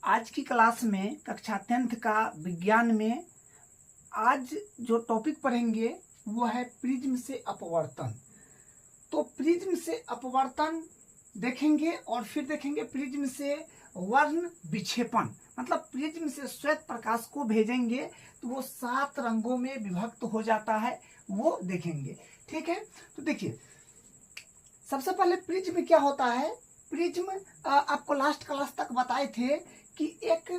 आज की क्लास में कक्षा 10th का विज्ञान में आज जो टॉपिक पढ़ेंगे वो है प्रिज्म से अपवर्तन। तो प्रिज्म से अपवर्तन देखेंगे और फिर देखेंगे प्रिज्म से वर्ण विक्षेपण, मतलब प्रिज्म से श्वेत प्रकाश को भेजेंगे तो वो 7 रंगों में विभक्त हो जाता है, वो देखेंगे। ठीक है, तो देखिए सबसे पहले प्रिज्म क्या होता है। प्रिज्म आपको लास्ट क्लास तक बताए थे कि एक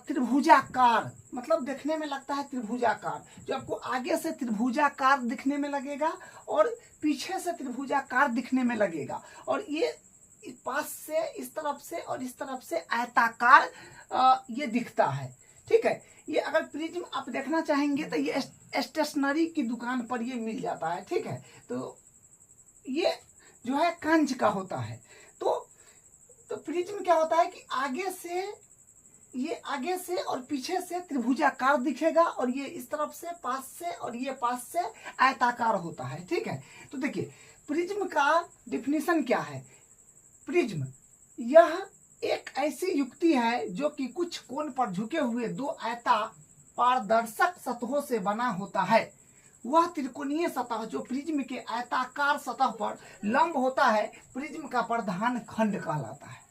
त्रिभुजाकार, मतलब देखने में लगता है त्रिभुजाकार, जो आपको आगे से त्रिभुजाकार दिखने में लगेगा और पीछे से त्रिभुजाकार दिखने में लगेगा, और ये पास से इस तरफ से और इस तरफ से आयताकार ये दिखता है। ठीक है, ये अगर प्रिज्म आप देखना चाहेंगे तो ये स्टेशनरी की दुकान पर ये मिल जाता है। ठीक है, तो ये जो है कांच का होता है। तो प्रिज्म क्या होता है कि आगे से और पीछे से त्रिभुजाकार दिखेगा, और ये इस तरफ से पास से और ये पास से आयताकार होता है। ठीक है, तो देखिए प्रिज्म का डिफिनीशन क्या है। प्रिज्म यह एक ऐसी युक्ति है जो कि कुछ कोण पर झुके हुए दो आयता पारदर्शक सतहों से बना होता है। वह त्रिकोणीय सतह जो प्रिज्म के आयताकार सतह पर लंब होता है प्रिज्म का प्रधान खंड कहलाता है।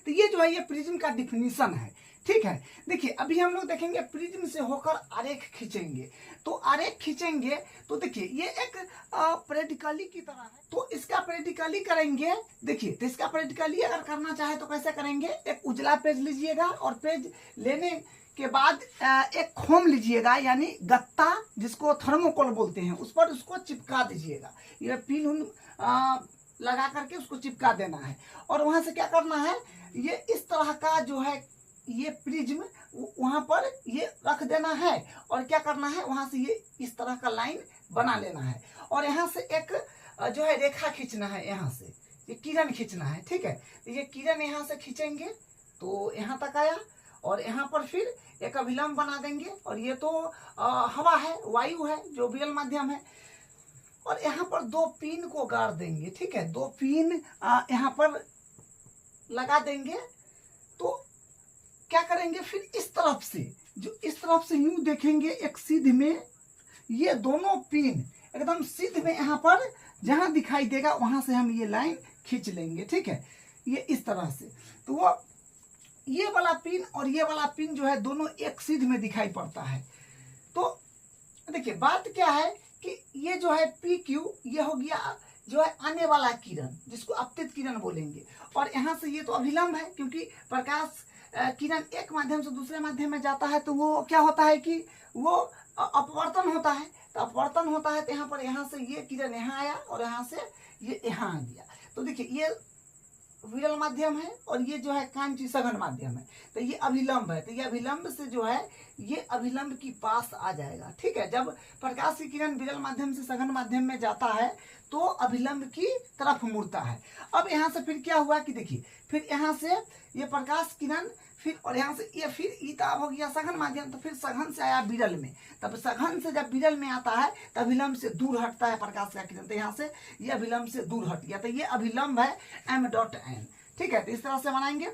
तो ये जो है ये प्रिज्म का डिफिनीशन है। ठीक है, देखिए अभी हम लोग देखेंगे प्रिज्म से होकर आरेख खींचेंगे। तो आरेख खींचेंगे तो देखिए ये एक प्रैक्टिकली की तरह है, तो इसका प्रैक्टिकली करेंगे। देखिए तो इसका प्रैक्टिकली अगर करना चाहे तो कैसे करेंगे। एक उजला पेज लीजिएगा और पेज लेने के बाद एक खोम लीजिएगा, यानी गत्ता जिसको थर्मोकोल बोलते हैं, उस पर उसको चिपका दीजिएगा। ये पिन लगा करके उसको चिपका देना है, और वहां से क्या करना है, ये इस तरह का जो है ये प्रिज्म वहां पर ये रख देना है, और क्या करना है वहां से ये इस तरह का लाइन बना लेना है, और यहाँ से एक जो है रेखा खींचना है, यहाँ से ये किरण खींचना है। ठीक है, तो ये किरण यहाँ से खींचेंगे तो यहाँ तक आया, और यहाँ पर फिर एक अभिलंब बना देंगे, और ये तो हवा है, वायु है जो विरल माध्यम है, और यहाँ पर 2 पिन को गाड़ देंगे। ठीक है, 2 पिन यहाँ पर लगा देंगे। तो क्या करेंगे फिर इस तरफ से, जो इस तरफ से यूं देखेंगे एक सीध में, ये दोनों पिन एकदम सीध में यहाँ पर जहां दिखाई देगा वहां से हम ये लाइन खींच लेंगे। ठीक है, ये इस तरह से, तो वो ये वाला पिन और ये वाला पिन जो है दोनों एक सीध में दिखाई पड़ता है। तो देखिए बात क्या है कि ये जो है पी क्यू, ये हो गया जो है आने वाला किरण जिसको अपतित किरण बोलेंगे, और यहाँ से ये तो अभिलंब है, क्योंकि प्रकाश किरण एक माध्यम से दूसरे माध्यम में जाता है तो वो क्या होता है कि वो अपवर्तन होता है। तो अपवर्तन होता है तो यहाँ से ये किरण यहाँ आया और यहाँ से ये यहाँ आ गया। तो देखिए ये विरल माध्यम है और ये जो है कांची सघन माध्यम है, तो ये अभिलंब है। तो ये अभिलंब से जो है ये अभिलंब की पास आ जाएगा। ठीक है, जब प्रकाश की किरण विरल माध्यम से सघन माध्यम में जाता है तो अभिलंब की तरफ मुड़ता है। अब यहाँ से फिर क्या हुआ कि देखिए फिर यहाँ से ये प्रकाश किरण फिर, और यहाँ से ये फिर ईताब हो गया सघन माध्यम, तो फिर सघन से आया विरल में, तब सघन से जब विरल में आता है तो अभिलंब से दूर हटता है प्रकाश का किरण, तो यहाँ से ये अभिलंब से दूर हट गया, तो ये अभिलंब है m.n। ठीक है, तो इस तरह से बनाएंगे।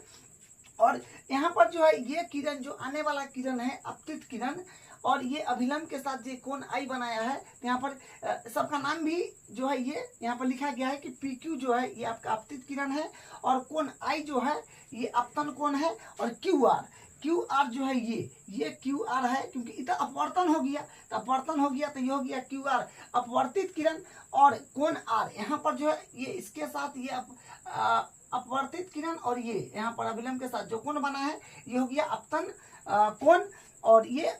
और यहाँ पर जो है ये किरण जो आने वाला किरण है अपतित किरण, और ये अभिलंब के साथ जो कोण आई बनाया है, तो यहाँ पर सबका नाम भी जो है ये यहाँ पर लिखा गया है कि पी क्यू जो है ये आपका अपतित किरण है, और कोण आई जो है ये अपतन कोण है, और क्यू आर जो है ये क्यू आर है, क्योंकि इधर अपवर्तन हो गया, तो अपवर्तन हो गया तो ये हो गया क्यू आर अपवर्तित किरण, और कोण आर यहाँ पर जो है ये इसके साथ ये अपवर्तित किरण, और ये यहाँ पर अभिलंब के साथ जो कोण बना है ये हो गया अपतन कोण, और ये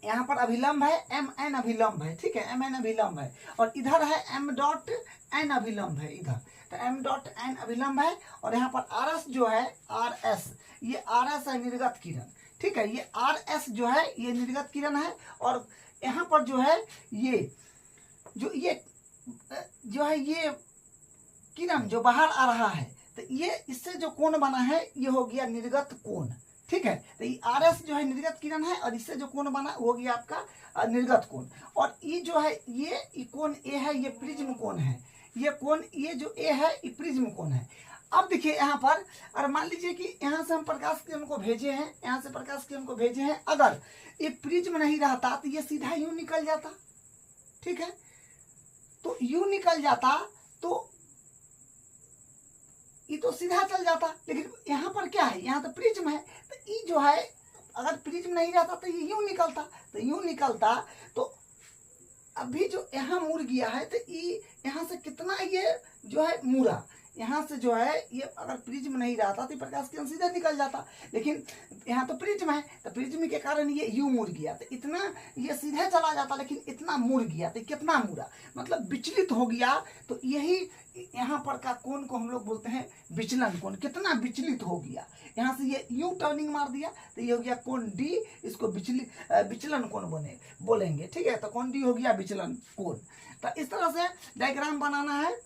यहाँ पर अभिलंब है mn अभिलंब है। ठीक है, mn अभिलंब है, और इधर है m.n अभिलंब है इधर, तो m.n अभिलंब है, और यहाँ पर rs जो है rs, ये rs है निर्गत किरण। ठीक है, ये rs जो है ये निर्गत किरण है, और यहाँ पर जो है ये किरण जो बाहर आ रहा है, तो ये इससे जो कोण बना है ये हो गया निर्गत कोण। ठीक है, तो ये RS जो है निर्गत किरण है, और इससे जो कोण बना वो हो गया आपका निर्गत कोण, और ये जो है ये कोण A है, ये प्रिज्म कोण है, ये कोण ये जो A है ये प्रिज्म कोण है। अब देखिए यहाँ पर, और मान लीजिए कि यहाँ से हम प्रकाश किरण को भेजे हैं, यहाँ से प्रकाश किरण को भेजे हैं, अगर ये प्रिज्म नहीं रहता तो ये सीधा यूं निकल जाता, ठीक है। तो यूं निकल जाता तो ये तो सीधा चल जाता, लेकिन यहाँ पर क्या है, यहाँ तो प्रिज्म है, तो ये जो है अगर प्रिज्म नहीं रहता तो ये यूं निकलता, तो यूं निकलता तो अभी जो यहाँ मुड़ गया है तो ये यहाँ से कितना ये जो है मुड़ा, यहाँ से जो है ये अगर प्रिज्म नहीं रहता तो प्रकाश किरण सीधे निकल जाता, लेकिन यहाँ तो प्रिज्म है, तो प्रिज्म के कारण ये यूं मुड़ गया, तो इतना ये सीधे चला जाता, लेकिन इतना मुड़ गया, तो कितना मुड़ा मतलब विचलित हो गया। तो यही यहाँ पर का कोण को हम लोग बोलते हैं विचलन कोण, कितना विचलित हो गया। यहाँ से ये यूं टर्निंग मार दिया तो ये हो गया कोण डी, इसको विचलन कोण बोलेंगे, ठीक है। तो कोण डी हो गया विचलन कोण। तो इस तरह से डायग्राम बनाना है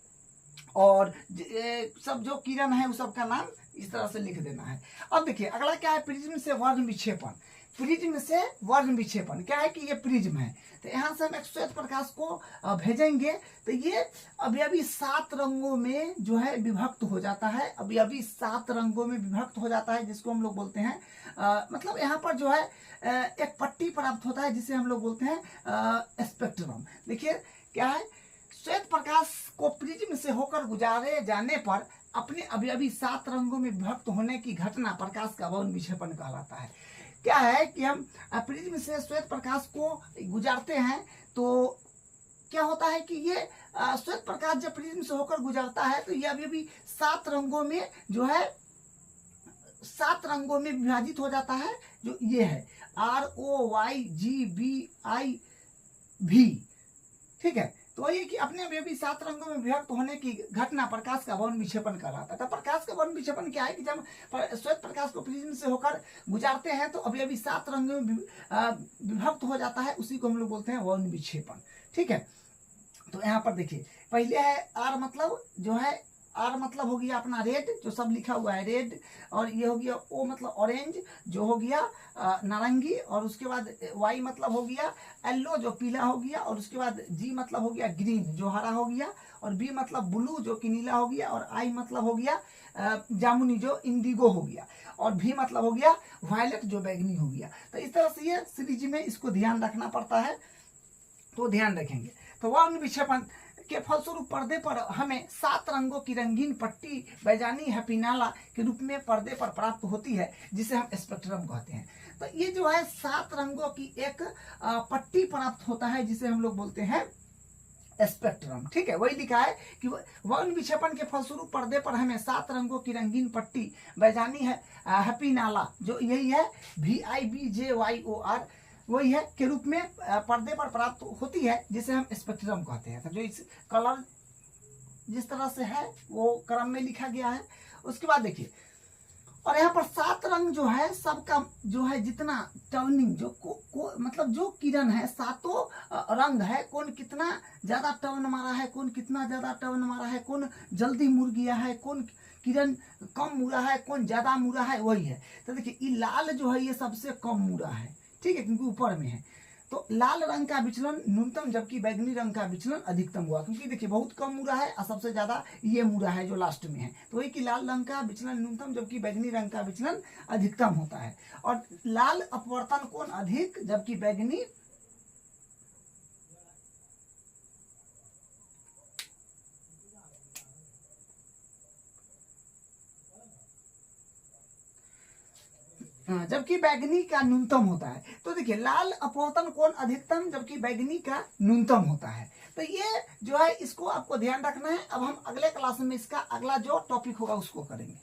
और सब जो किरण है उस सब का नाम इस तरह से लिख देना है। अब देखिए अगला क्या है, प्रिज्म से वर्ण विक्षेपण। प्रिज्म से वर्ण विक्षेपण क्या है कि ये प्रिज्म है, तो यहाँ से हम एक श्वेत प्रकाश को भेजेंगे तो ये अभी 7 रंगों में जो है विभक्त हो जाता है, अभी 7 रंगों में विभक्त हो जाता है, जिसको हम लोग बोलते हैं मतलब यहाँ पर जो है एक पट्टी प्राप्त होता है जिसे हम लोग बोलते हैं स्पेक्ट्रम। देखिए क्या है, श्वेत प्रकाश को प्रिज्म से होकर गुजारे जाने पर अपने अभी 7 रंगों में विभक्त होने की घटना प्रकाश का वर्ण विक्षेपण कहलाता है। क्या है कि हम प्रिज्म से श्वेत प्रकाश को गुजारते हैं तो क्या होता है कि ये श्वेत प्रकाश जब प्रिज्म से होकर गुजरता है तो ये अभी 7 रंगों में जो है 7 रंगों में विभाजित हो जाता है, जो ये है ROYGBIV, ठीक है। तो ये कि अपने अभी 7 रंगों में विभक्त होने की घटना प्रकाश का वर्ण विक्षेपण कहलाता है। तो प्रकाश का वर्ण विक्षेपण क्या है कि जब श्वेत प्रकाश को प्रिज्म से होकर गुजारते हैं तो अभी 7 रंगों में विभक्त हो जाता है, उसी को हम लोग बोलते हैं वर्ण विक्षेपण, ठीक है। तो यहाँ पर देखिए पहले है आर, मतलब जो है आर मतलब हो गया अपना रेड, जो सब लिखा हुआ है रेड, और ये हो गया ओ मतलब ऑरेंज जो हो गया नारंगी, और उसके बाद वाई मतलब हो गया येलो जो पीला हो गया, और उसके बाद जी मतलब हो गया ग्रीन जो हरा हो गया, और बी मतलब ब्लू जो कि नीला हो गया, और आई मतलब हो गया जामुनी जो इंडिगो हो गया, और भी मतलब हो गया वायलेट जो बैगनी हो गया। तो इस तरह से ये सीरीज में इसको ध्यान रखना पड़ता है, तो ध्यान रखेंगे। तो वर्ण विक्षेपण के फलस्वरूप पर्दे पर हमें 7 रंगों की रंगीन पट्टी बैजानी हैप्पीनाला के रूप में पर्दे पर प्राप्त होती है, जिसे हम स्पेक्ट्रम कहते हैं। तो ये जो है 7 रंगों की एक पट्टी प्राप्त होता है जिसे हम लोग बोलते हैं स्पेक्ट्रम, ठीक है। वही लिखा है कि वर्ण विक्षेपण के फलस्वरूप पर्दे पर हमें 7 रंगों की रंगीन पट्टी बैजानी है हैप्पीनाला, जो यही है VIBJYOR, वही है के रूप में पर्दे पर प्राप्त होती है, जिसे हम स्पेक्ट्रम कहते हैं। तो जो इस कलर जिस तरह से है वो क्रम में लिखा गया है। उसके बाद देखिए, और यहाँ पर 7 रंग जो है सबका जो है जितना टर्निंग जो मतलब जो किरण है 7 रंग है, कौन कितना ज्यादा टर्न मारा है, कौन कितना ज्यादा टर्न मारा है, कौन जल्दी मुड़ गया है, कौन किरण कम मुड़ा है, कौन ज्यादा मुड़ा है, वही है। तो देखिए ये लाल जो है ये सबसे कम मुड़ा है, ठीक है, क्योंकि ऊपर में है। तो लाल रंग का विचलन न्यूनतम, जबकि बैगनी रंग का विचलन अधिकतम हुआ, क्योंकि देखिए बहुत कम मुड़ा है और सबसे ज्यादा ये मुड़ा है जो लास्ट में है। तो वही कि लाल रंग का विचलन न्यूनतम जबकि बैगनी रंग का विचलन अधिकतम होता है, और लाल अपवर्तन कोण अधिक जबकि बैगनी जबकि बैगनी का न्यूनतम होता है। तो देखिए लाल अपवर्तन कोण अधिकतम जबकि बैगनी का न्यूनतम होता है। तो ये जो है इसको आपको ध्यान रखना है। अब हम अगले क्लास में इसका अगला जो टॉपिक होगा उसको करेंगे।